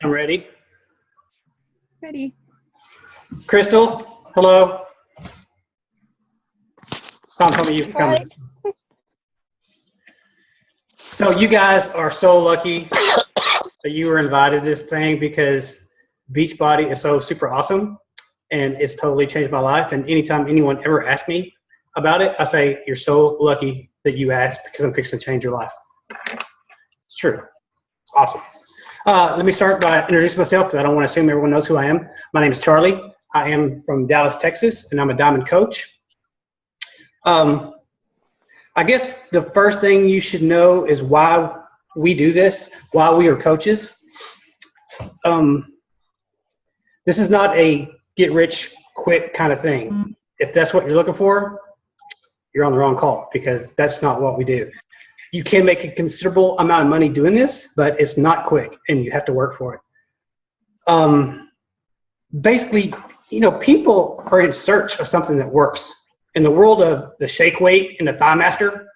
I'm ready. Ready. Crystal, hello. Tom told me you were coming. So you guys are so lucky that you were invited to this thing because Beachbody is so super awesome and it's totally changed my life. And anytime anyone ever asks me about it, I say, you're so lucky that you asked because I'm fixing to change your life. It's true. It's awesome. Let me start by introducing myself because I don't want to assume everyone knows who I am. My name is Charlie. I am from Dallas, Texas, and I'm a diamond coach. I guess the first thing you should know is why we do this, why we are coaches. This is not a get rich quick kind of thing. If that's what you're looking for, you're on the wrong call because that's not what we do. You can make a considerable amount of money doing this, but it's not quick and you have to work for it. Basically, people are in search of something that works. In the world of the shake weight and the Thigh Master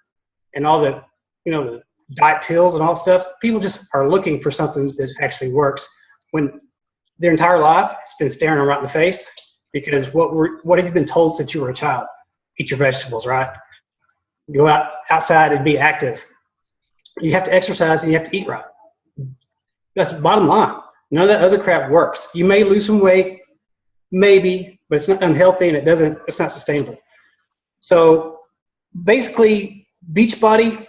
and all the, the diet pills and all that stuff, people just are looking for something that actually works when their entire life it's been staring them right in the face because what have you been told since you were a child? Eat your vegetables, right? Go outside and be active. You have to exercise and you have to eat right. That's the bottom line. None of that other crap works. You may lose some weight, maybe, but it's not unhealthy and it's not sustainable. So basically, Beachbody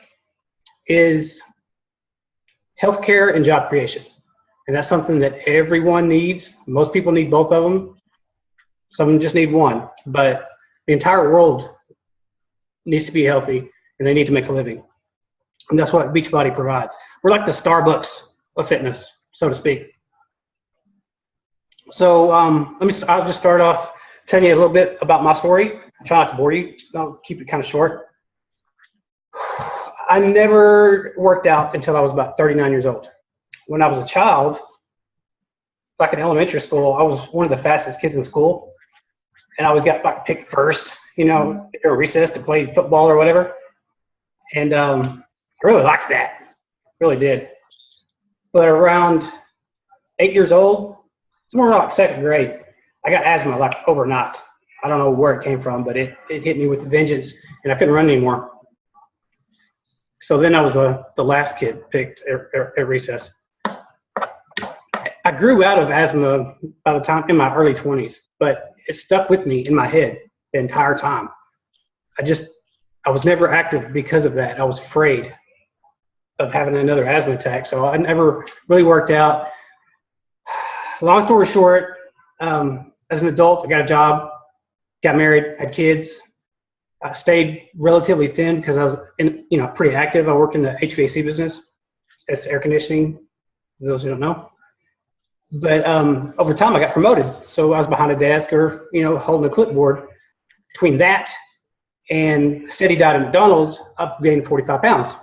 is healthcare and job creation. And that's something that everyone needs. Most people need both of them. Some of them just need one. But the entire world needs to be healthy and they need to make a living. And that's what Beachbody provides. We're like the Starbucks of fitness, so to speak. So I'll just start off telling you a little bit about my story. I try not to bore you. I'll keep it kind of short. I never worked out until I was about 39 years old. When I was a child, back in elementary school, I was one of the fastest kids in school. And I always got picked first, during recess to play football or whatever. And I really liked that. Really did. But around 8 years old, it's more like second grade, I got asthma like overnight. I don't know where it came from, but it hit me with a vengeance, and I couldn't run anymore. So then I was the last kid picked at recess. I grew out of asthma by the time in my early 20s, but it stuck with me in my head the entire time. I was never active because of that. I was afraid of having another asthma attack, so I never really worked out. Long story short, as an adult, I got a job, got married, had kids. I stayed relatively thin because I was pretty active. I work in the HVAC business. It's air conditioning, for those who don't know. But over time, I got promoted. So I was behind a desk or, holding a clipboard. Between that and steady diet at McDonald's, I gained 45 pounds.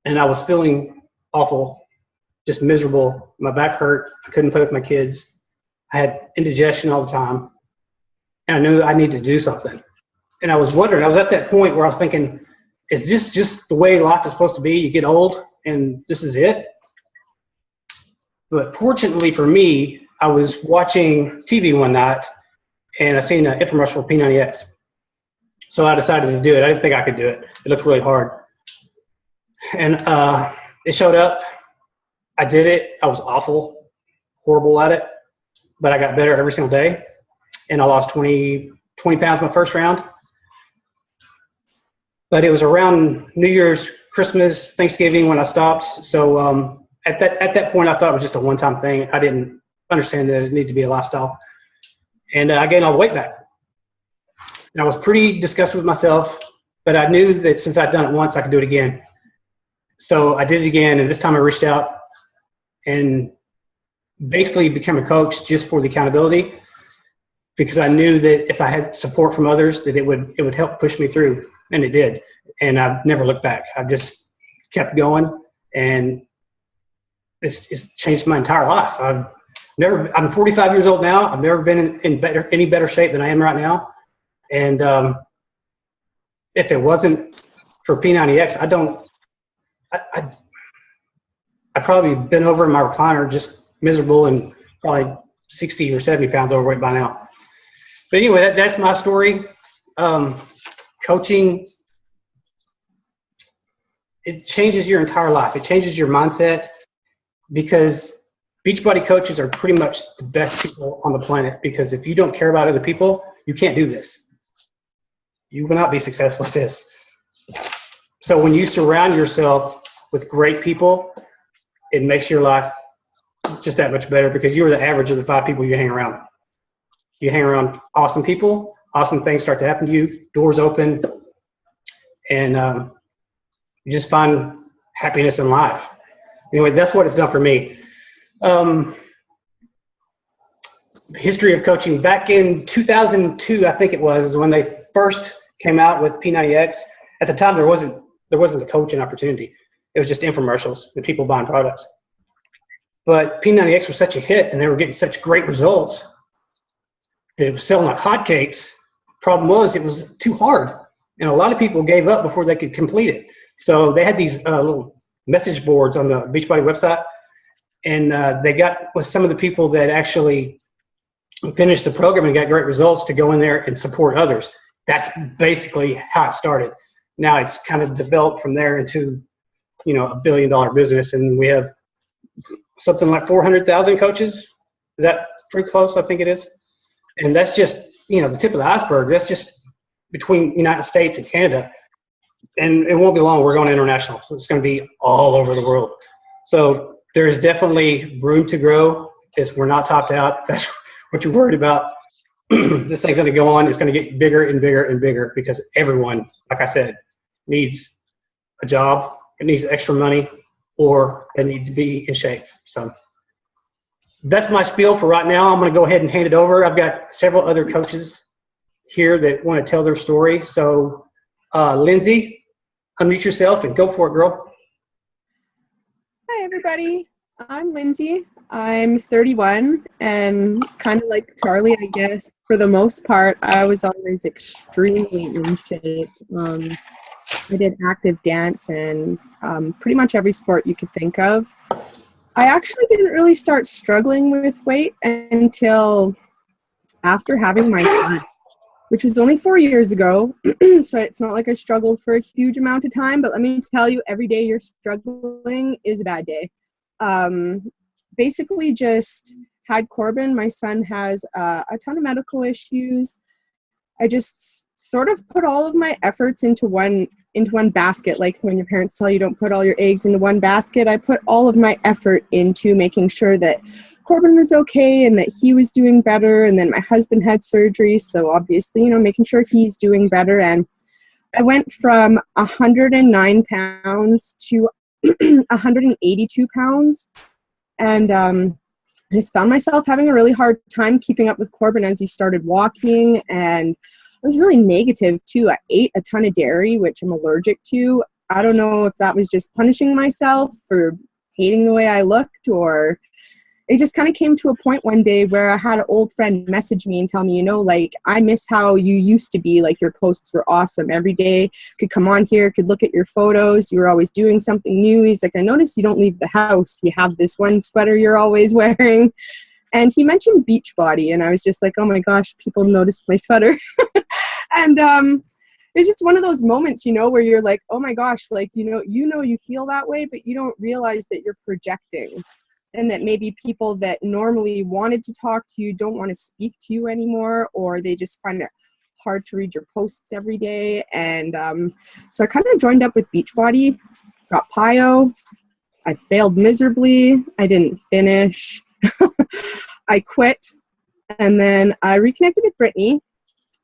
And I was feeling awful, just miserable. My back hurt. I couldn't play with my kids. I had indigestion all the time. And I knew I needed to do something. And I was wondering, I was at that point where I was thinking, is this just the way life is supposed to be? You get old and this is it? But fortunately for me, I was watching TV one night and I seen an infomercial for P90X. So I decided to do it. I didn't think I could do it. It looked really hard. And it showed up. I did it. I was awful, horrible at it. But I got better every single day. And I lost 20 pounds my first round. But it was around New Year's, Christmas, Thanksgiving when I stopped. So at that point, I thought it was just a one-time thing. I didn't understand that it needed to be a lifestyle. And I gained all the weight back. And I was pretty disgusted with myself, but I knew that since I'd done it once, I could do it again. So I did it again, and this time I reached out and basically became a coach just for the accountability because I knew that if I had support from others, that it would help push me through, and it did. And I've never looked back. I've just kept going, and it's changed my entire life. I'm 45 years old now. I've never been in any better shape than I am right now. And if it wasn't for P90X, I'd probably been over in my recliner just miserable and probably 60 or 70 pounds overweight by now. But anyway, that's my story. Coaching, it changes your entire life. It changes your mindset, because Beachbody coaches are pretty much the best people on the planet, because if you don't care about other people, you can't do this. You will not be successful at this. So when you surround yourself with great people, it makes your life just that much better, because you are the average of the 5 people you hang around. You hang around awesome people, awesome things start to happen to you, doors open, and you just find happiness in life. Anyway, that's what it's done for me. History of coaching. Back in 2002, I think it was, is when they first came out with P90X. At the time, there wasn't a coaching opportunity. It was just infomercials and people buying products. But P90X was such a hit, and they were getting such great results that it was selling like hotcakes. Problem was, it was too hard, and a lot of people gave up before they could complete it. So they had these little message boards on the Beachbody website, and they got with some of the people that actually finished the program and got great results to go in there and support others. That's basically how it started. Now it's kind of developed from there into, a $1 billion business, and we have something like 400,000 coaches. Is that pretty close? I think it is. And that's just, the tip of the iceberg. That's just between United States and Canada. And it won't be long. We're going international. So it's going to be all over the world. So there is definitely room to grow, because we're not topped out. If that's what you're worried about, this thing's going to go on. It's going to get bigger and bigger and bigger, because everyone, like I said, needs a job. It needs extra money, or they need to be in shape. So that's my spiel for right now. I'm going to go ahead and hand it over. I've got several other coaches here that want to tell their story. So Lindsay, unmute yourself and go for it, girl. Hi, everybody. I'm Lindsay. I'm 31, and kind of like Charlie, I guess, for the most part, I was always extremely in shape. I did active dance and pretty much every sport you could think of. I actually didn't really start struggling with weight until after having my son, which was only 4 years ago. So it's not like I struggled for a huge amount of time, but let me tell you, every day you're struggling is a bad day. Basically just had Corbin. My son has a ton of medical issues. I just sort of put all of my efforts into one basket. Like when your parents tell you don't put all your eggs into one basket, I put all of my effort into making sure that Corbin was okay and that he was doing better. And then my husband had surgery, so obviously, making sure he's doing better. And I went from 109 pounds to 182 pounds. And I just found myself having a really hard time keeping up with Corbin as he started walking. And I was really negative too. I ate a ton of dairy, which I'm allergic to. I don't know if that was just punishing myself for hating the way I looked, or it just kind of came to a point one day where I had an old friend message me and tell me, I miss how you used to be. Like, your posts were awesome. Every day could come on here, could look at your photos. You were always doing something new. He's like, I noticed you don't leave the house. You have this one sweater you're always wearing. And he mentioned Beachbody, and I was just like, oh my gosh, people noticed my sweater. And it's just one of those moments, where you're like, oh my gosh, like, you feel that way, but you don't realize that you're projecting. And that maybe people that normally wanted to talk to you don't want to speak to you anymore, or they just find it hard to read your posts every day. And so I kind of joined up with Beachbody, got PIO. I failed miserably. I didn't finish. I quit. And then I reconnected with Brittany.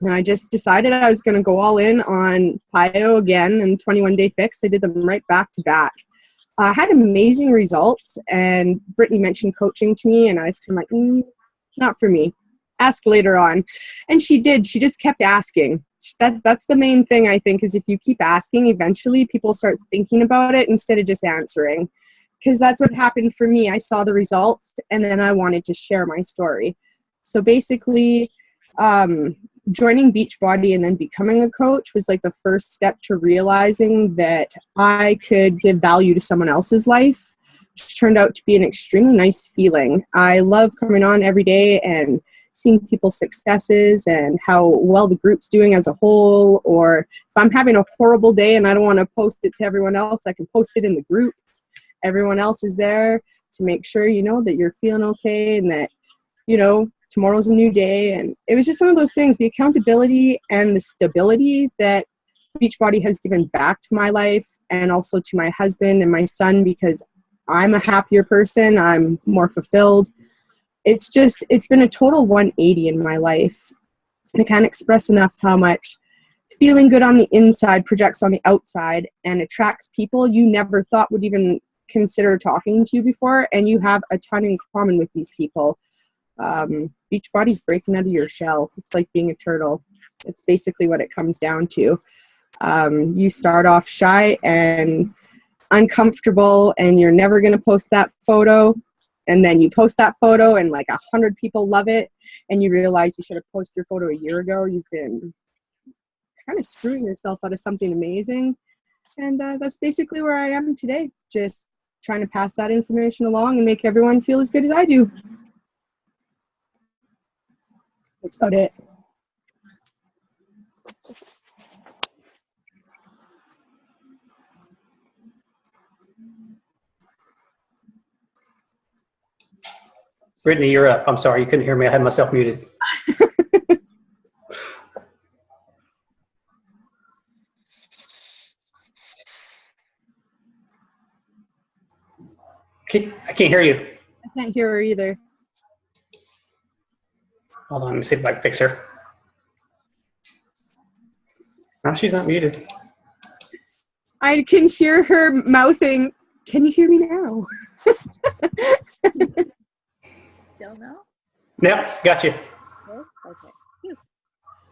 And I just decided I was going to go all in on PIO again and 21-day fix. I did them right back to back. I had amazing results, and Brittany mentioned coaching to me, and I was kind of like, not for me. Ask later on. And she did. She just kept asking. That's the main thing, I think, is if you keep asking, eventually people start thinking about it instead of just answering. Because that's what happened for me. I saw the results, and then I wanted to share my story. So basically, joining Beachbody and then becoming a coach was like the first step to realizing that I could give value to someone else's life. just turned out to be an extremely nice feeling. I love coming on every day and seeing people's successes and how well the group's doing as a whole, or if I'm having a horrible day and I don't want to post it to everyone else, I can post it in the group. Everyone else is there to make sure, you know, that you're feeling okay and that, you know, tomorrow's a new day. And it was just one of those things, the accountability and the stability that Beachbody has given back to my life and also to my husband and my son, because I'm a happier person. I'm more fulfilled. It's been a total 180 in my life. I can't express enough how much feeling good on the inside projects on the outside and attracts people you never thought would even consider talking to you before. And you have a ton in common with these people. Beachbody's breaking out of your shell. It's like being a turtle. It's basically what it comes down to. You start off shy and uncomfortable and you're never going to post that photo, and then you post that photo and like 100 people love it, and you realize you should have posted your photo a year ago. You've been kind of screwing yourself out of something amazing. And that's basically where I am today, just trying to pass that information along and make everyone feel as good as I do. That's about it. Brittany, you're up. I'm sorry, you couldn't hear me. I had myself muted. I can't hear you. I can't hear her either. Hold on, let me see if I can fix her. No, she's not muted. I can hear her mouthing, "Can you hear me now?" Still no? Yep, got you. No? Okay. Phew.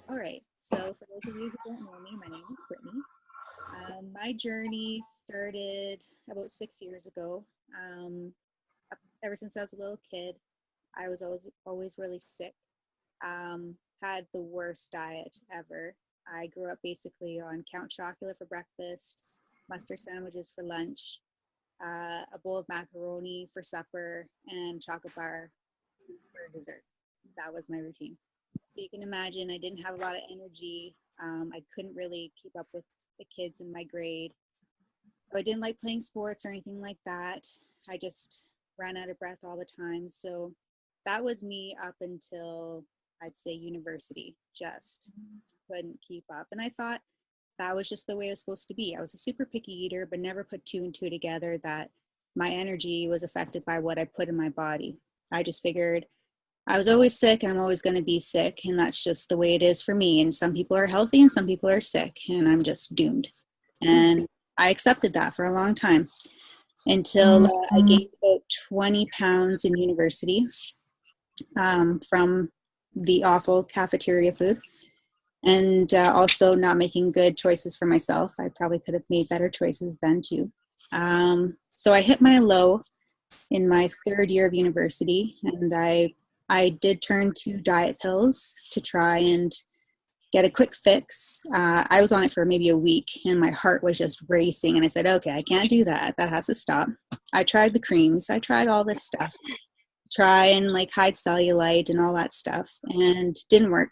All right. So for those of you who don't know me, my name is Brittany. My journey started about 6 years ago. Ever since I was a little kid, I was always really sick. Had the worst diet ever. I grew up basically on Count Chocula for breakfast, mustard sandwiches for lunch, a bowl of macaroni for supper, and chocolate bar for dessert. That was my routine. So you can imagine I didn't have a lot of energy. I couldn't really keep up with the kids in my grade. So I didn't like playing sports or anything like that. I just ran out of breath all the time. So that was me up until I'd say university. Just couldn't keep up. And I thought that was just the way it was supposed to be. I was a super picky eater, but never put two and two together that my energy was affected by what I put in my body. I just figured I was always sick and I'm always going to be sick. And that's just the way it is for me. And some people are healthy and some people are sick, and I'm just doomed. And I accepted that for a long time until I gained about 20 pounds in university from the awful cafeteria food, and also not making good choices for myself. I probably could have made better choices then too. So I hit my low in my third year of university, and I did turn to diet pills to try and get a quick fix. I was on it for maybe a week and my heart was just racing, and I said, okay, I can't do that. That has to stop. I tried the creams. I tried all this stuff. Try and like hide cellulite and all that stuff, and didn't work.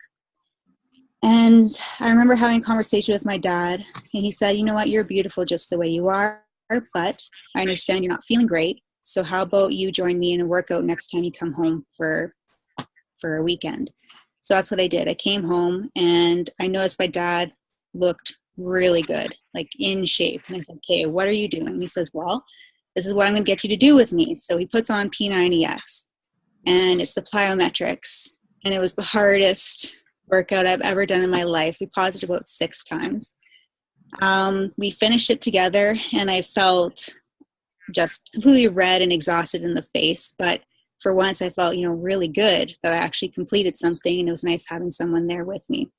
And I remember having a conversation with my dad, and he said, you know what, you're beautiful just the way you are, but I understand you're not feeling great. So how about you join me in a workout next time you come home for a weekend? So that's what I did. I came home and I noticed my dad looked really good, like in shape. And I said, okay, what are you doing? And he says, well, this is what I'm going to get you to do with me. So he puts on P90X, and it's the plyometrics. And it was the hardest workout I've ever done in my life. We paused it about 6 times. We finished it together, and I felt just completely red and exhausted in the face. But for once, I felt, really good that I actually completed something, and it was nice having someone there with me.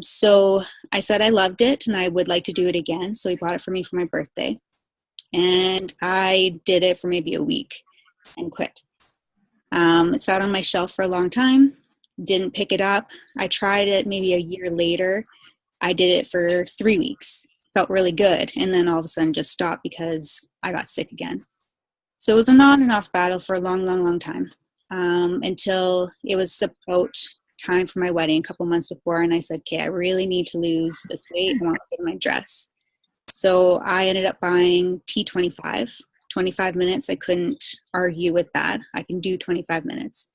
So I said I loved it, and I would like to do it again. So he bought it for me for my birthday, and I did it for maybe a week and quit. It sat on my shelf for a long time, didn't pick it up. I tried it maybe a year later. I did it for 3 weeks, felt really good, and then all of a sudden just stopped because I got sick again. So it was an on and off battle for a long time, until it was about time for my wedding a couple months before. And I said, okay, I really need to lose this weight. I want to get in my dress. So I ended up buying T25, 25 minutes. I couldn't argue with that. I can do 25 minutes.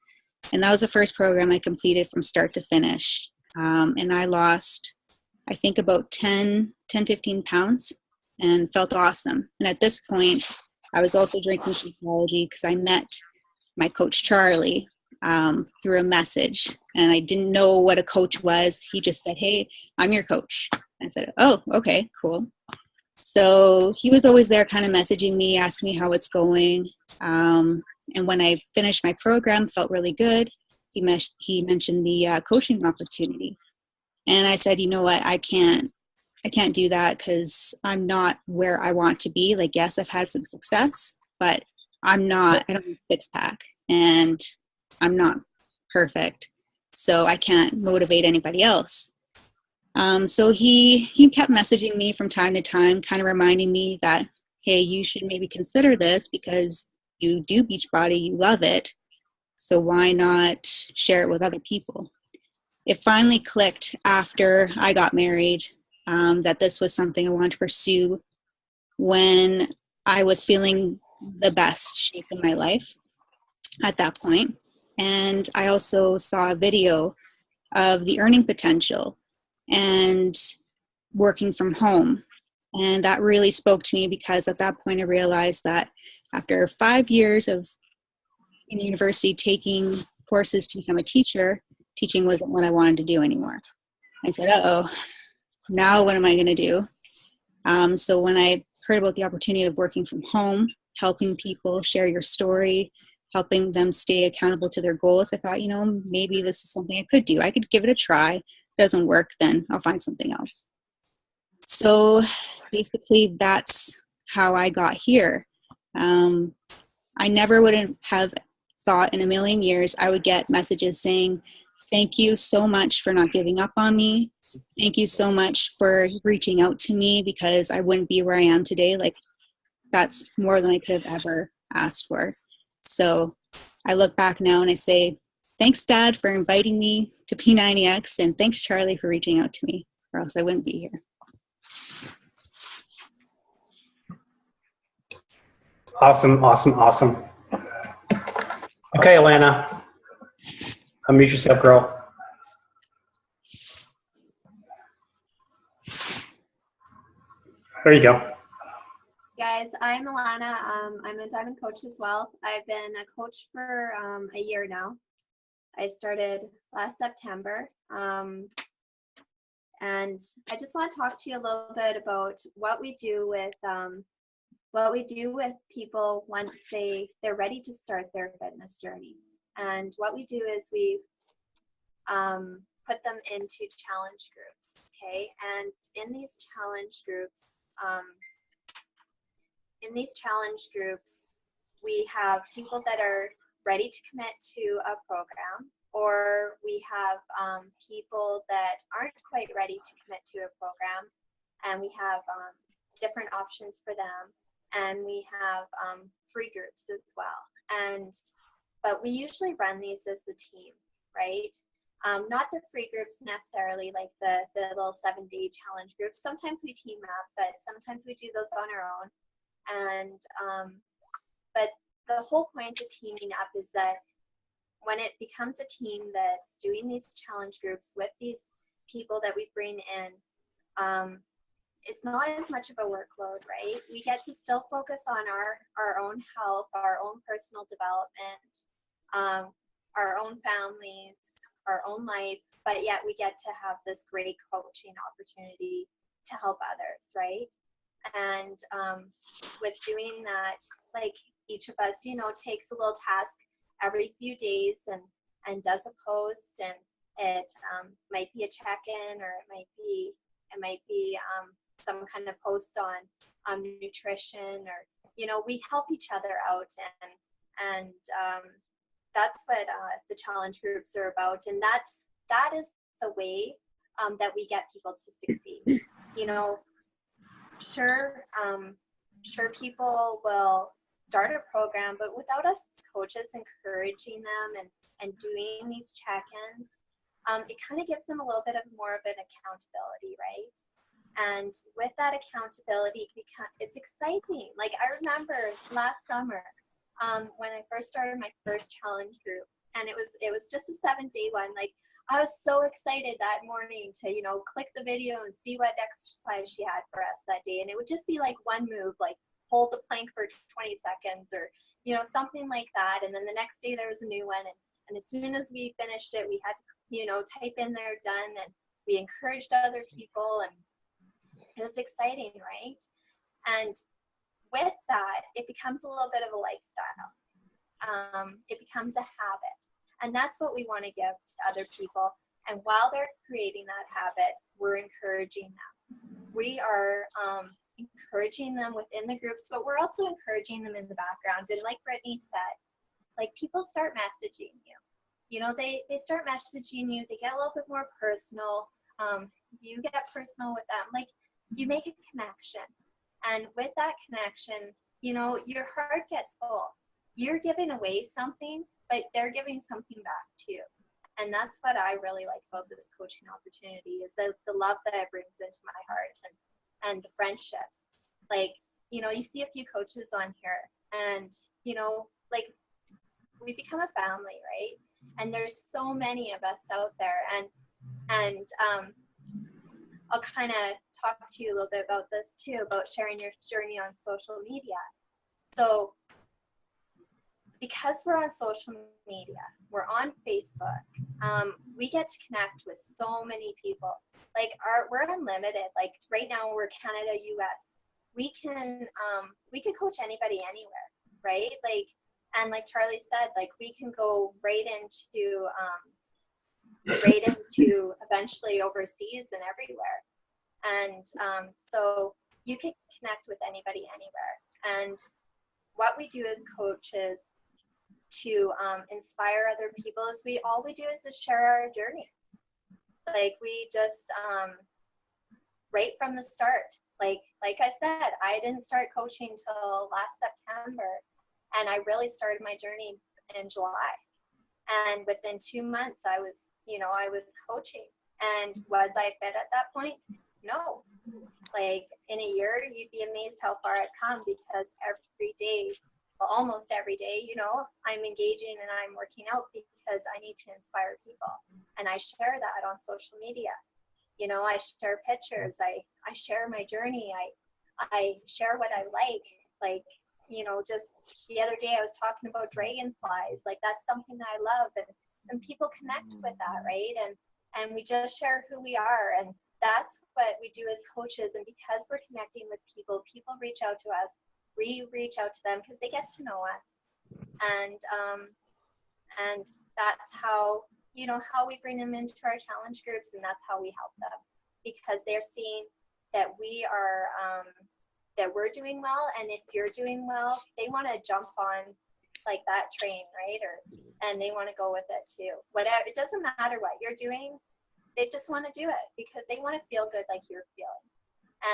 And that was the first program I completed from start to finish. And I lost, I think, about 15 pounds and felt awesome. And at this point, I was also drinking Shakeology because I met my coach, Charlie, through a message. And I didn't know what a coach was. He just said, hey, I'm your coach. I said, oh, okay, cool. So he was always there kind of messaging me, asking me how it's going. And when I finished my program, felt really good. He mentioned the coaching opportunity. And I said, you know what, I can't do that because I'm not where I want to be. Like, yes, I've had some success, but I don't have a six pack and I'm not perfect. So I can't motivate anybody else. So he kept messaging me from time to time, kind of reminding me that, hey, you should maybe consider this because you do Beachbody, you love it. So why not share it with other people? It finally clicked after I got married, that this was something I wanted to pursue when I was feeling the best shape in my life at that point. And I also saw a video of the earning potential and working from home. And that really spoke to me because at that point I realized that after 5 years of in university taking courses to become a teacher, teaching wasn't what I wanted to do anymore. I said, uh-oh, now what am I going to do? So when I heard about the opportunity of working from home, helping people share your story, helping them stay accountable to their goals, I thought, maybe this is something I could do. I could give it a try. If it doesn't work, then I'll find something else. So basically that's how I got here. I never would have thought in a million years I would get messages saying, thank you so much for not giving up on me. Thank you so much for reaching out to me because I wouldn't be where I am today. Like, that's more than I could have ever asked for. So I look back now and I say, thanks, Dad, for inviting me to P90X, and thanks, Charlie, for reaching out to me, or else I wouldn't be here. Awesome. Okay, Alana, unmute yourself, girl. There you go. Guys, I'm Alana. I'm a diamond coach as well. I've been a coach for a year now. I started last September. And I just want to talk to you a little bit about what we do with people once they're ready to start their fitness journeys. And what we do is we put them into challenge groups. Okay, and in these challenge groups, we have people that are ready to commit to a program, or we have people that aren't quite ready to commit to a program, and we have different options for them, and we have free groups as well. But we usually run these as a team, right? Not the free groups necessarily, like the little 7-day challenge groups. Sometimes we team up, but sometimes we do those on our own. And but the whole point of teaming up is that when it becomes a team that's doing these challenge groups with these people that we bring in, it's not as much of a workload, right? We get to still focus on our own health, our own personal development, our own families, our own life, but yet we get to have this great coaching opportunity to help others, right? And with doing that, like each of us, takes a little task every few days and does a post, and it might be a check-in, or it might be some kind of post on nutrition, or we help each other out, and that's what the challenge groups are about, and that is the way that we get people to succeed. Sure, people will start a program, but without us coaches encouraging them and doing these check-ins, it kind of gives them a little bit of more of an accountability, right? And with that accountability, it's exciting. Like I remember last summer when I first started my first challenge group, and it was just a 7-day one. Like I was so excited that morning to, click the video and see what exercise she had for us that day. And it would just be like one move, like hold the plank for 20 seconds or, something like that. And then the next day there was a new one. And as soon as we finished it, we had to, type in there done, and we encouraged other people, and it was exciting, right? And with that, it becomes a little bit of a lifestyle. It becomes a habit. And that's what we want to give to other people. And while they're creating that habit, we're encouraging them. We are encouraging them within the groups, but we're also encouraging them in the background. And like Brittany said, like people start messaging you. They start messaging you. They get a little bit more personal. You get personal with them. Like you make a connection. And with that connection, your heart gets full. You're giving away something, but they're giving something back to you. And that's what I really like about this coaching opportunity is the love that it brings into my heart and the friendships. Like, you see a few coaches on here and, like we become a family, right? And there's so many of us out there. And I'll kind of talk to you a little bit about this too, about sharing your journey on social media. So because we're on social media, we're on Facebook, we get to connect with so many people. Like we're unlimited. Like right now we're Canada, US. We can coach anybody anywhere, right? Like, and like Charlie said, like we can go right into eventually overseas and everywhere. And so you can connect with anybody anywhere. And what we do as coaches to inspire other people is all we do is to share our journey. Like we just right from the start, like I said, I didn't start coaching till last September, and I really started my journey in July. And within 2 months, I was coaching. And was I fit at that point? No. Like in a year, you'd be amazed how far I've come, because every day, almost every day, I'm engaging and I'm working out because I need to inspire people. And I share that on social media. I share pictures. I share my journey. I share what I like, just the other day I was talking about dragonflies. Like that's something that I love, and people connect with that, right? And we just share who we are, and that's what we do as coaches. And because we're connecting with people reach out to us. We reach out to them because they get to know us, and that's how how we bring them into our challenge groups, and that's how we help them, because they're seeing that we are that we're doing well, and if you're doing well, they want to jump on like that train, right? And they want to go with it too. Whatever, it doesn't matter what you're doing, they just want to do it because they want to feel good like you're feeling.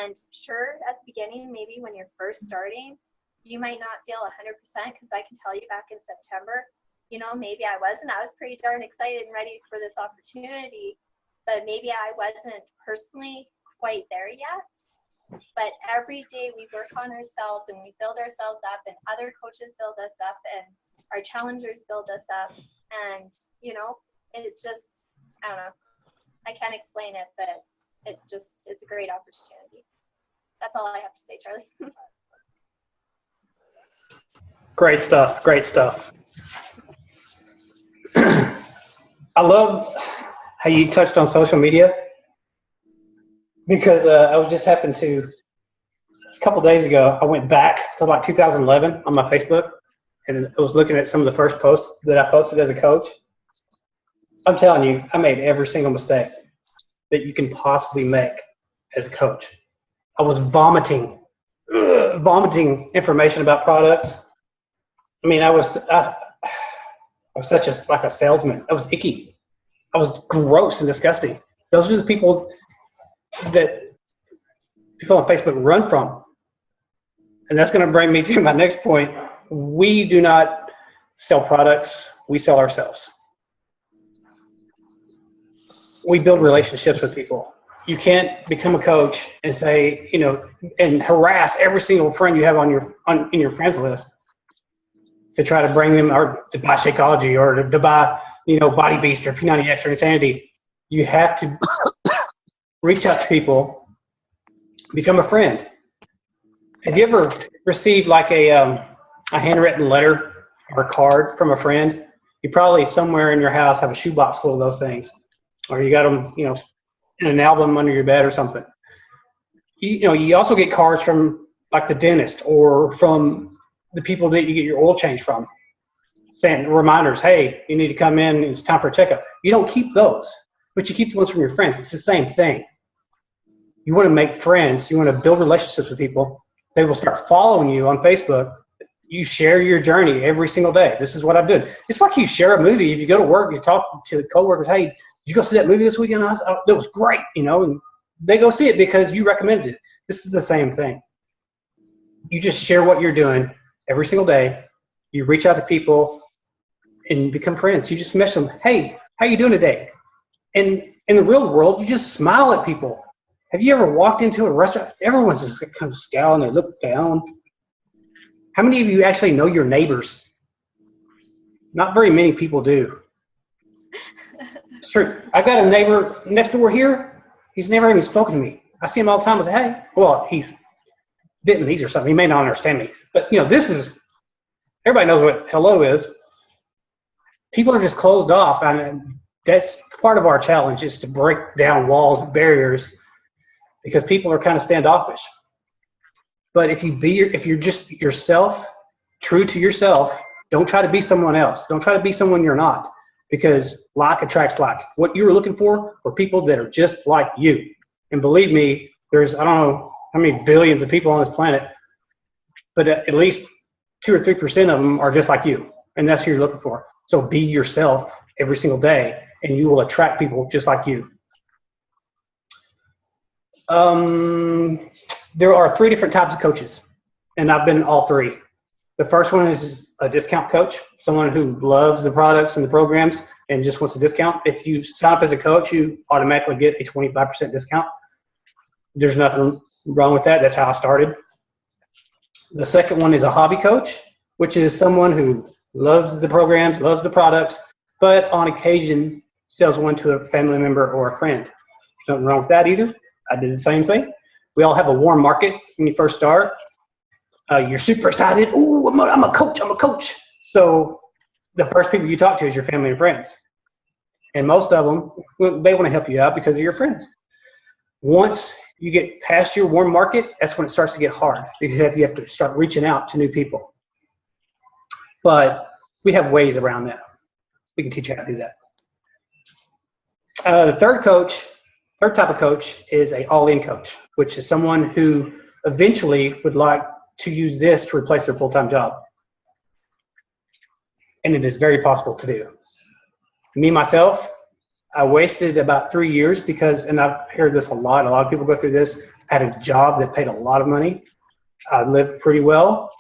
And sure, at the beginning, maybe when you're first starting, you might not feel 100%, because I can tell you back in September, maybe I was pretty darn excited and ready for this opportunity, but maybe I wasn't personally quite there yet. But every day we work on ourselves and we build ourselves up, and other coaches build us up, and our challengers build us up. And, it's just, I don't know, I can't explain it, but it's a great opportunity. That's all I have to say, Charlie. Great stuff. Great stuff. I love how you touched on social media, because I was just happened to, a couple days ago, I went back to like 2011 on my Facebook, and I was looking at some of the first posts that I posted as a coach. I'm telling you, I made every single mistake that you can possibly make as a coach. I was vomiting information about products. I mean, I was such a salesman. I was icky. I was gross and disgusting. Those are the people that people on Facebook run from. And that's going to bring me to my next point, we do not sell products. We sell ourselves. We build relationships with people. You can't become a coach and say, and harass every single friend you have in your friends list to try to bring them or to buy Shakeology or to buy, Body Beast or P90X or Insanity. You have to reach out to people, become a friend. Have you ever received like a handwritten letter or a card from a friend? You probably somewhere in your house have a shoebox full of those things, or you got them, in an album under your bed or something. You also get cards from like the dentist or from the people that you get your oil change from, saying reminders, hey, you need to come in, it's time for a checkup. You don't keep those, but you keep the ones from your friends. It's the same thing. You want to make friends. You want to build relationships with people. They will start following you on Facebook. You share your journey every single day. This is what I've done. It's like you share a movie. If you go to work, you talk to the coworkers, hey, did you go see that movie this weekend? It was great, and they go see it because you recommended it. This is the same thing. You just share what you're doing every single day. You reach out to people and become friends. You just message them, hey, how you doing today? And in the real world, you just smile at people. Have you ever walked into a restaurant? Everyone's just kind of scowling. They look down. How many of you actually know your neighbors? Not very many people do. It's true. I've got a neighbor next door here. He's never even spoken to me. I see him all the time. I say, hey. Well, he's Vietnamese or something. He may not understand me. But, everybody knows what hello is. People are just closed off. And that's part of our challenge, is to break down walls and barriers, because people are kind of standoffish. But if you're just yourself, true to yourself, don't try to be someone else. Don't try to be someone you're not, because like attracts like. What you're looking for are people that are just like you. And believe me, there's, I don't know how many billions of people on this planet, but at least 2 or 3% of them are just like you. And that's who you're looking for. So be yourself every single day, and you will attract people just like you. There are 3 different types of coaches, and I've been all 3. The first one is a discount coach, someone who loves the products and the programs and just wants a discount. If you sign up as a coach, you automatically get a 25% discount. There's nothing wrong with that. That's how I started. The second one is a hobby coach, which is someone who loves the programs, loves the products, but on occasion sells one to a family member or a friend. There's nothing wrong with that either. I did the same thing. We all have a warm market when you first start. You're super excited. Ooh, I'm a coach. So the first people you talk to is your family and friends. And most of them, they want to help you out because of your friends. Once you get past your warm market, that's when it starts to get hard, because you have to start reaching out to new people. But we have ways around that. We can teach you how to do that. The third type of coach is an all-in coach, which is someone who eventually would like to use this to replace their full-time job. And it is very possible to do. Me, myself, I wasted about 3 years because, and I've heard this a lot of people go through this, I had a job that paid a lot of money. I lived pretty well,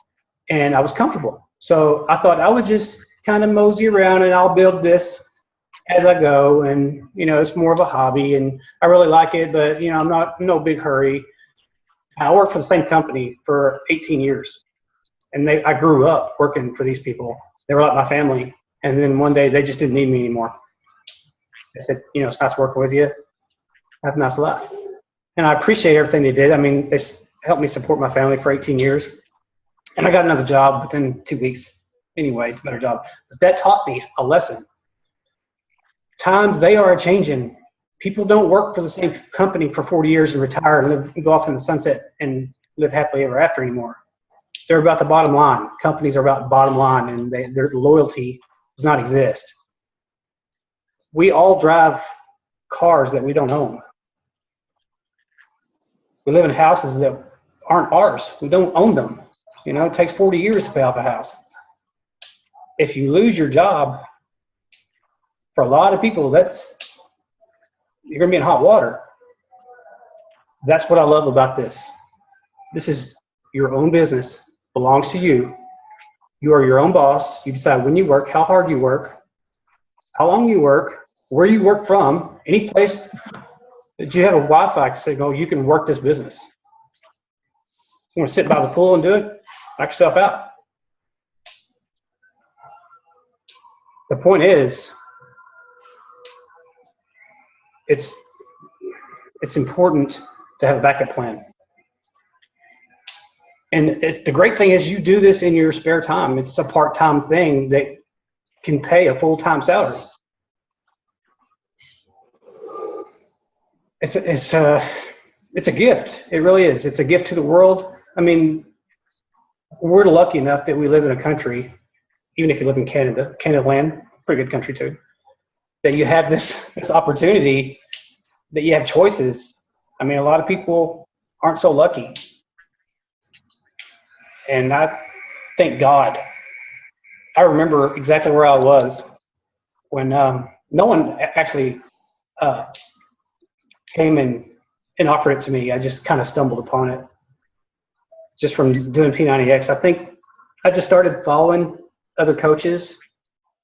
and I was comfortable. So I thought I would just kind of mosey around and I'll build this as I go, and it's more of a hobby, and I really like it, but I'm not in no big hurry. I worked for the same company for 18 years, and I grew up working for these people. They were like my family, and then one day they just didn't need me anymore. They said, it's nice working with you. Have a nice life. And I appreciate everything they did. I mean, they helped me support my family for 18 years, and I got another job within 2 weeks. Anyway, better job. But that taught me a lesson. Times, they are changing. People don't work for the same company for 40 years and retire and go off in the sunset and live happily ever after anymore. They're about the bottom line. Companies are about the bottom line, and their loyalty does not exist. We all drive cars that we don't own. We live in houses that aren't ours. We don't own them. It takes 40 years to pay off a house. If you lose your job, for a lot of people, you're going to be in hot water. That's what I love about this. This is your own business, belongs to you. You are your own boss. You decide when you work, how hard you work, how long you work, where you work from, any place that you have a Wi-Fi signal, you can work this business. You want to sit by the pool and do it? Knock yourself out. The point is, it's important to have a backup plan. And the great thing is you do this in your spare time. It's a part-time thing that can pay a full-time salary. It's a gift. It really is. It's a gift to the world. I mean, we're lucky enough that we live in a country, even if you live in Canada land, pretty good country too, that you have this opportunity, that you have choices. I mean, a lot of people aren't so lucky. And I thank God. I remember exactly where I was when no one actually came and offered it to me. I just kind of stumbled upon it just from doing P90X. I think I just started following other coaches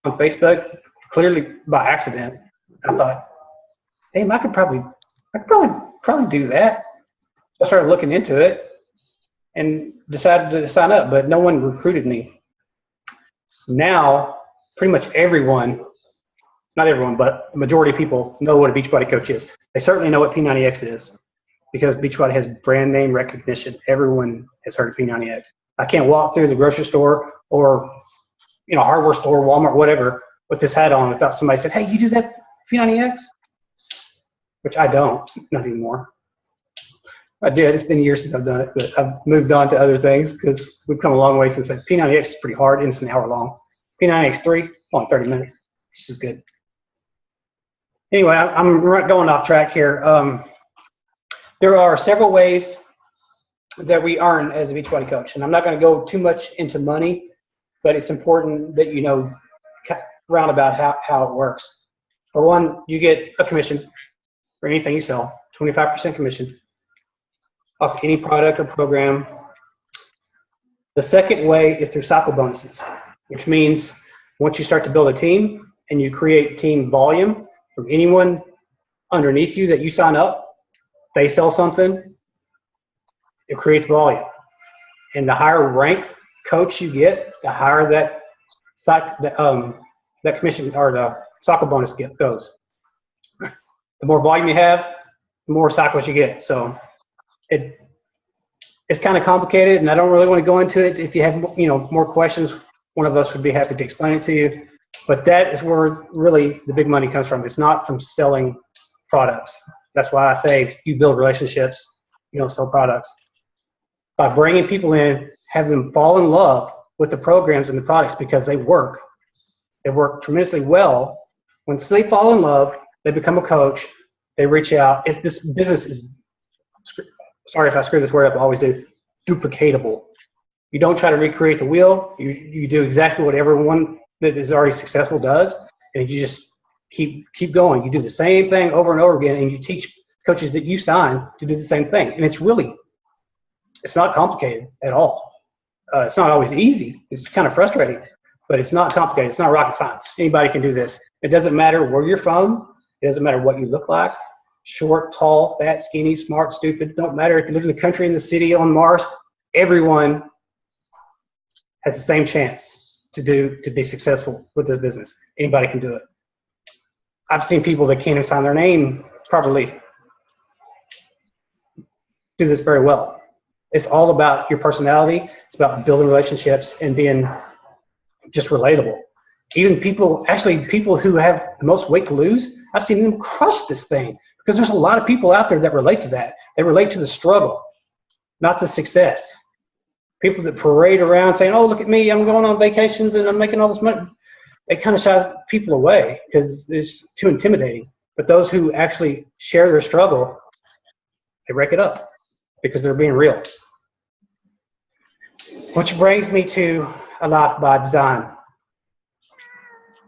on Facebook, clearly by accident. I thought, damn, I could probably do that. So I started looking into it and decided to sign up, but no one recruited me. Now, pretty much everyone, not everyone, but the majority of people know what a Beachbody coach is. They certainly know what P90X is because Beachbody has brand name recognition. Everyone has heard of P90X. I can't walk through the grocery store or hardware store, Walmart, whatever, with this hat on without somebody saying, hey, you do that P90X? Which I don't, not anymore. I did. It's been years since I've done it, but I've moved on to other things because we've come a long way since that. P90X is pretty hard and it's an hour long. P90X3, only 30 minutes. This is good. Anyway, I'm going off track here. There are several ways that we earn as a Beachbody coach, and I'm not going to go too much into money, but it's important that you know roundabout how it works. For one, you get a commission for anything you sell, 25% commission off any product or program. The second way is through cycle bonuses, which means once you start to build a team and you create team volume from anyone underneath you that you sign up, they sell something, it creates volume. And the higher rank coach you get, the higher that commission or the cycle bonus goes. The more volume you have, the more cycles you get. So it's kind of complicated, and I don't really want to go into it. If you have more questions, one of us would be happy to explain it to you. But that is where really the big money comes from. It's not from selling products. That's why I say you build relationships, you don't sell products. By bringing people in, have them fall in love with the programs and the products because they work. They work tremendously well. Once they fall in love, they become a coach. They reach out. This business is, sorry if I screw this word up, I always do, duplicatable. You don't try to recreate the wheel. You do exactly what everyone that is already successful does, and you just keep going. You do the same thing over and over again, and you teach coaches that you sign to do the same thing. And it's not complicated at all. It's not always easy. It's kind of frustrating, but it's not complicated. It's not rocket science. Anybody can do this. It doesn't matter where you're from. It doesn't matter what you look like. Short, tall, fat, skinny, smart, stupid. Don't matter if you live in the country, in the city, on Mars. Everyone has the same chance to be successful with this business. Anybody can do it. I've seen people that can't even sign their name properly do this very well. It's all about your personality. It's about building relationships and being just relatable. Even people who have the most weight to lose, I've seen them crush this thing because there's a lot of people out there that relate to that. They relate to the struggle, not the success. People that parade around saying, oh, look at me, I'm going on vacations and I'm making all this money. It kind of shies people away because it's too intimidating. But those who actually share their struggle, they break it up because they're being real. Which brings me to a life by design.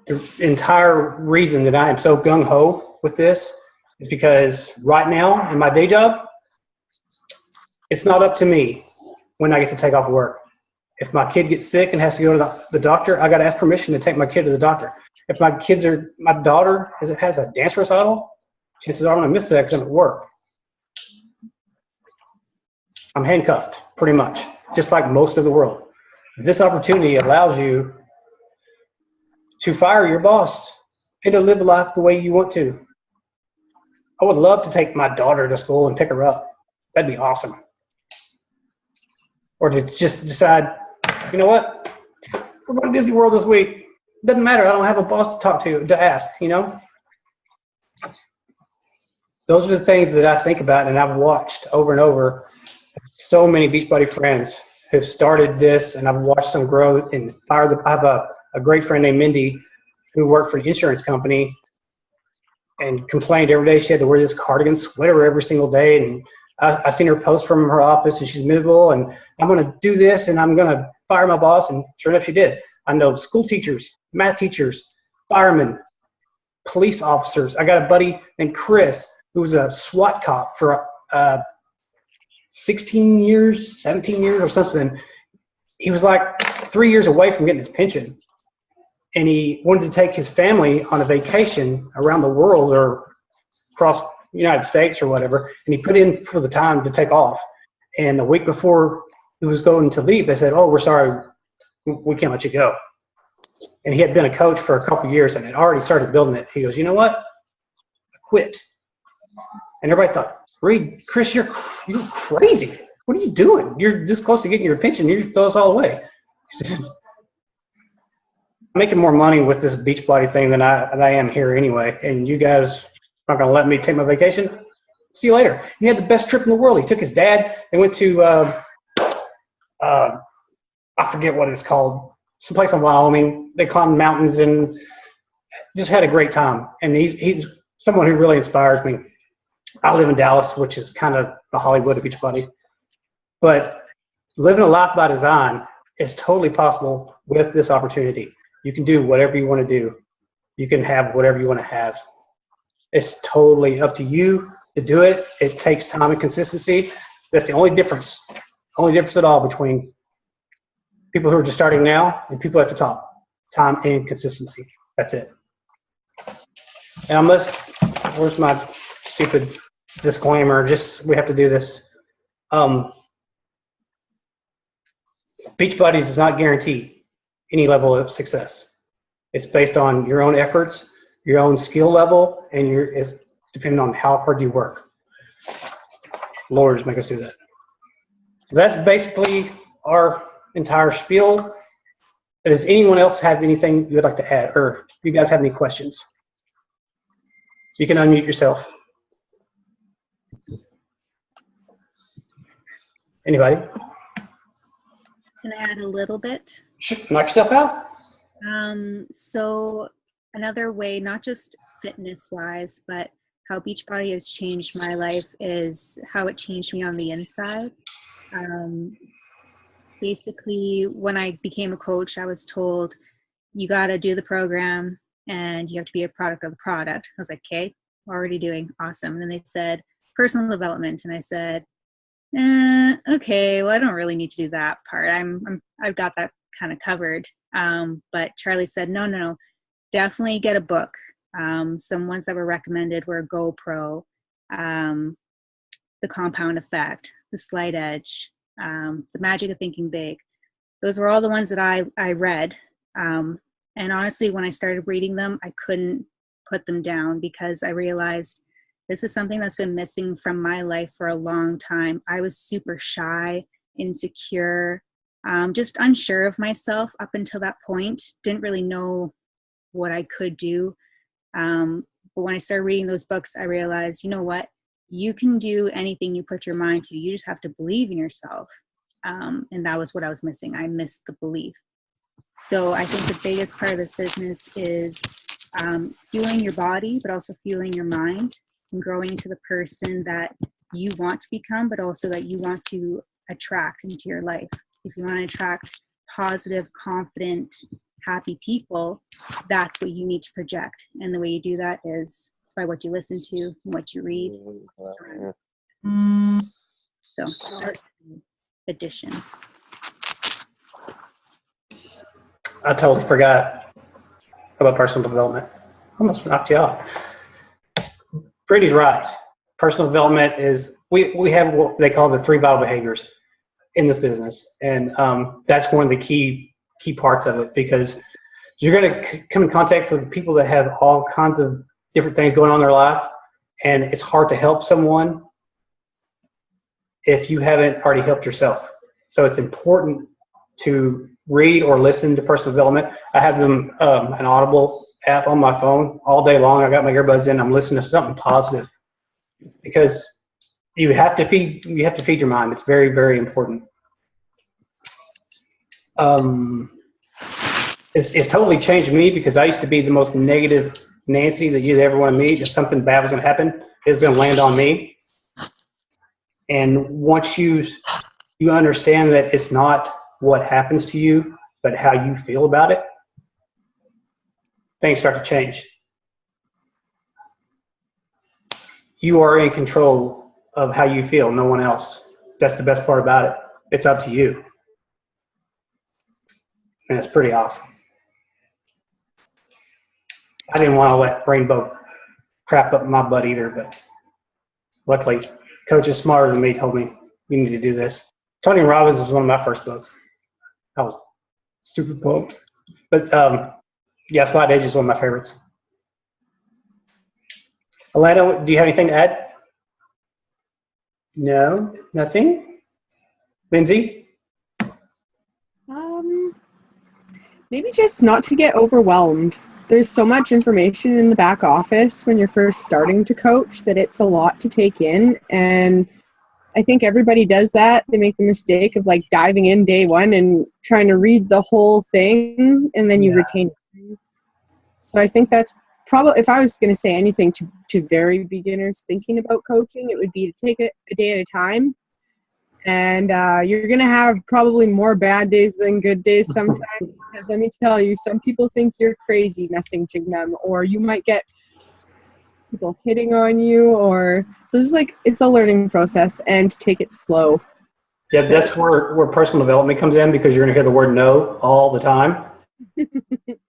The entire reason that I am so gung-ho with this is because right now in my day job, it's not up to me when I get to take off work. If my kid gets sick and has to go to the doctor, I got to ask permission to take my kid to the doctor. If my daughter has a dance recital, chances are I'm going to miss that because I'm at work. I'm handcuffed, pretty much, just like most of the world. This opportunity allows you to fire your boss and to live life the way you want to. I would love to take my daughter to school and pick her up. That'd be awesome. Or to just decide, you know what, we're going to Disney World this week. Doesn't matter. I don't have a boss to talk to ask, you know. Those are the things that I think about and I've watched over and over. So many Beachbody friends have started this, and I've watched them grow and fire the. I have a great friend named Mindy who worked for an insurance company and complained every day she had to wear this cardigan sweater every single day. And I seen her post from her office, and she's miserable, and I'm going to do this, and I'm going to fire my boss. And sure enough, she did. I know school teachers, math teachers, firemen, police officers. I got a buddy named Chris who was a SWAT cop for 16 years, 17 years or something. He was like 3 years away from getting his pension. And he wanted to take his family on a vacation around the world or across the United States or whatever. And he put in for the time to take off. And the week before he was going to leave, they said, "Oh, we're sorry, we can't let you go." And he had been a coach for a couple of years and had already started building it. He goes, "You know what? I quit." And everybody thought, "Reed, Chris, you're crazy. What are you doing? You're this close to getting your pension. You just throw us all away." He said, "I'm making more money with this Beachbody thing than I am here anyway. And you guys aren't going to let me take my vacation? See you later." He had the best trip in the world. He took his dad. They went to, I forget what it's called, someplace in Wyoming. They climbed mountains and just had a great time. And he's someone who really inspires me. I live in Dallas, which is kind of the Hollywood of Beachbody. But living a life by design is totally possible with this opportunity. You can do whatever you want to do. You can have whatever you want to have. It's totally up to you to do it. It takes time and consistency. That's the only difference at all between people who are just starting now and people at the top. Time and consistency. That's it. And where's my stupid disclaimer? We have to do this. Beachbody does not guarantee any level of success. It's based on your own efforts, your own skill level, and it's depending on how hard you work. Lawyers make us do that. So that's basically our entire spiel. Does anyone else have anything you would like to add, or do you guys have any questions? You can unmute yourself. Anybody? Can I add a little bit? Sure. Knock yourself out. So another way, not just fitness-wise, but how Beachbody has changed my life is how it changed me on the inside. Basically, when I became a coach, I was told, you got to do the program and you have to be a product of the product. I was like, okay, already doing awesome. And then they said personal development, and I said, okay, well, I don't really need to do that part. I've got that kind of covered. But Charlie said, no, definitely get a book. Some ones that were recommended were GoPro, The Compound Effect, The Slight Edge, The Magic of Thinking Big. Those were all the ones that I read. And honestly, when I started reading them, I couldn't put them down because I realized this is something that's been missing from my life for a long time. I was super shy, insecure, just unsure of myself up until that point. Didn't really know what I could do. But when I started reading those books, I realized, you know what? You can do anything you put your mind to. You just have to believe in yourself. And that was what I was missing. I missed the belief. So I think the biggest part of this business is fueling your body, but also fueling your mind and growing into the person that you want to become, but also that you want to attract into your life. If you want to attract positive, confident, happy people, that's what you need to project. And the way you do that is by what you listen to and what you read. So, addition. I totally forgot about personal development. Almost knocked you off. Brittany's right. Personal development is, we have what they call the 3 vital behaviors in this business. And that's one of the key parts of it, because you're going to come in contact with people that have all kinds of different things going on in their life. And it's hard to help someone if you haven't already helped yourself. So it's important to read or listen to personal development. I have them an Audible app on my phone all day long. I got my earbuds in. I'm listening to something positive, because you have to feed your mind. It's very, very important. It's totally changed me, because I used to be the most negative Nancy that you'd ever want to meet. If something bad was going to happen, it's going to land on me. And once you understand that it's not what happens to you, but how you feel about it, things start to change. You are in control of how you feel, no one else. That's the best part about it. It's up to you. And it's pretty awesome. I didn't want to let Rainbow crap up my butt either, but luckily, coaches smarter than me told me you need to do this. Tony Robbins was one of my first books. I was super pumped. But yeah, Flight Edge is one of my favorites. Alana, do you have anything to add? No, nothing. Lindsay? Maybe just not to get overwhelmed. There's so much information in the back office when you're first starting to coach that it's a lot to take in. And I think everybody does that. They make the mistake of like diving in day one and trying to read the whole thing, and then you retain it. So I think that's probably, if I was going to say anything to very beginners thinking about coaching, it would be to take it a day at a time. And you're going to have probably more bad days than good days sometimes, because let me tell you, some people think you're crazy messaging them, or you might get people hitting on you, or so it's like, it's a learning process, and take it slow. Yeah, that's where personal development comes in, because you're going to hear the word no all the time. You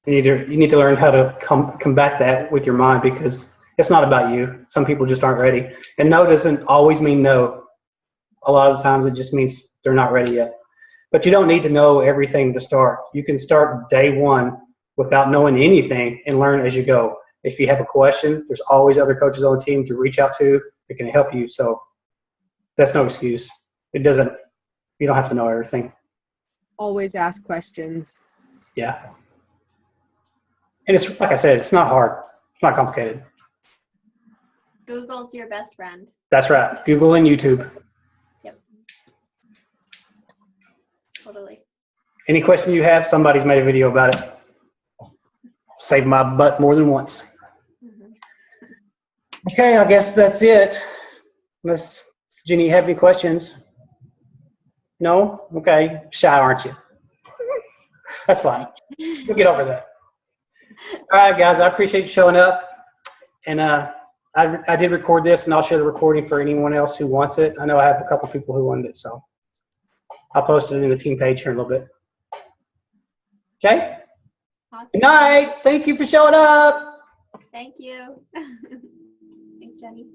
need to learn how to combat that with your mind, because it's not about you. Some people just aren't ready. And no doesn't always mean no. A lot of times it just means they're not ready yet. But you don't need to know everything to start. You can start day one without knowing anything and learn as you go. If you have a question, there's always other coaches on the team to reach out to that can help you. So that's no excuse. You don't have to know everything. Always ask questions. Yeah. And it's, like I said, it's not hard. It's not complicated. Google's your best friend. That's right. Google and YouTube. Yep. Totally. Any question you have, somebody's made a video about it. Saved my butt more than once. Mm-hmm. Okay, I guess that's it. Unless, Jenny, you have any questions? No? Okay. Shy, aren't you? That's fine. We'll get over that. All right, guys, I appreciate you showing up. And I did record this, and I'll share the recording for anyone else who wants it. I know I have a couple people who wanted it, so I'll post it in the team page here in a little bit. Okay? Awesome. Good night. Thank you for showing up. Thank you. Thanks, Jenny.